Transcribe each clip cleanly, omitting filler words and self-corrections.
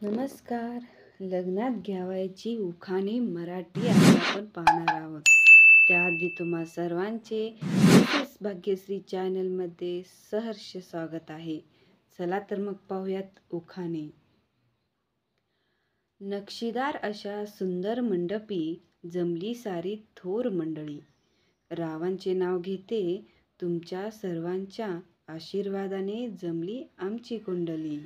नमस्कार. लग्नात घ्यावयाची उखाणे मराठी आज आपण पाहणार आहोत. त्याआधी तुम्हा सर्वांचे मिसेस भाग्यश्री चॅनलमध्ये सहर्ष स्वागत आहे. चला तर मग पाहूयात उखाणे. नक्षीदार अशा सुंदर मंडपी जमली सारी थोर मंडळी. रावांचे नाव घेते तुमच्या सर्वांच्या आशीर्वादाने जमली आमची कुंडली.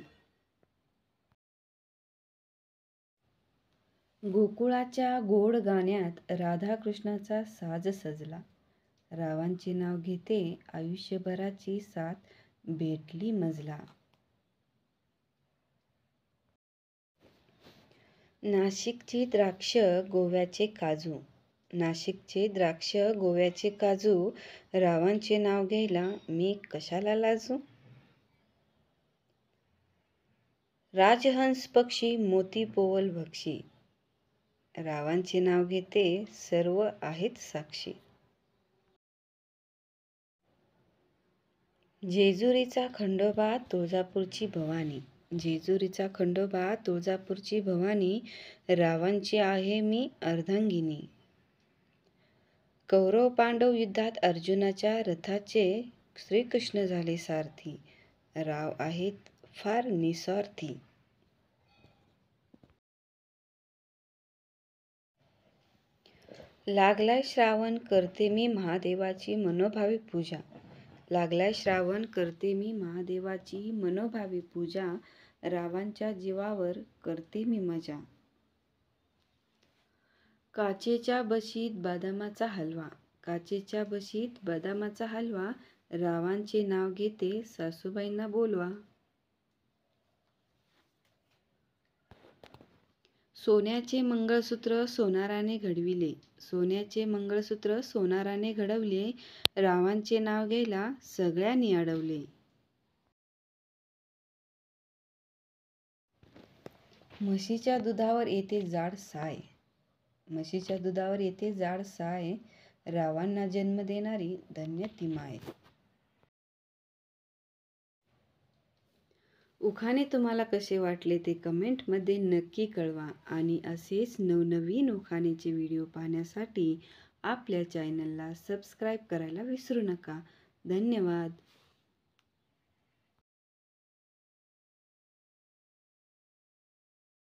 गोकुळाच्या गोड गाण्यात राधाकृष्णाचा साज सजला. रावांचे नाव घेते आयुष्यभराची साथ भेटली मजला. नाशिकची द्राक्ष गोव्याचे काजू. नाशिकचे द्राक्ष गोव्याचे काजू. रावांचे नाव घ्यायला मी कशाला लाजू. राजहंस पक्षी मोती पोवल भक्षी. रावांचे नाव घेते सर्व आहेत साक्षी. जेजुरीचा खंडोबा तुळजापूरची भवानी. जेजुरीचा खंडोबा तुळजापूरची भवानी. रावांची आहे मी अर्धांगिनी. कौरव पांडव युद्धात अर्जुनाच्या रथाचे श्रीकृष्ण झाले सारथी. राव आहेत फार निस्वार्थी. लागलाय श्रावण करते मी महादेवाची मनोभावी पूजा. लागलाय श्रावण करते मी महादेवाची मनोभावी पूजा. रावांच्या जीवावर करते मी मजा. काचेच्या बशीत बदामाचा हलवा. काचेच्या बशीत बदामाचा हलवा. रावांचे नाव घेते सासूबाईंना बोलवा. सोन्याचे मंगळसूत्र सोनाराने घडविले. सोन्याचे मंगळसूत्र सोनाराने घडवले. रावांचे नाव घ्यायला सगळ्यांनी अडवले. म्हशीच्या दुधावर येते जाड साय. म्हशीच्या दुधावर येते जाड साय. रावांना जन्म देणारी धन्य ती माय. उखाणे तुम्हाला कसे वाटले ते कमेंटमध्ये नक्की कळवा आणि असेच नवनवीन उखाणेचे व्हिडिओ पाहण्यासाठी आपल्या चॅनलला सबस्क्राईब करायला विसरू नका. धन्यवाद.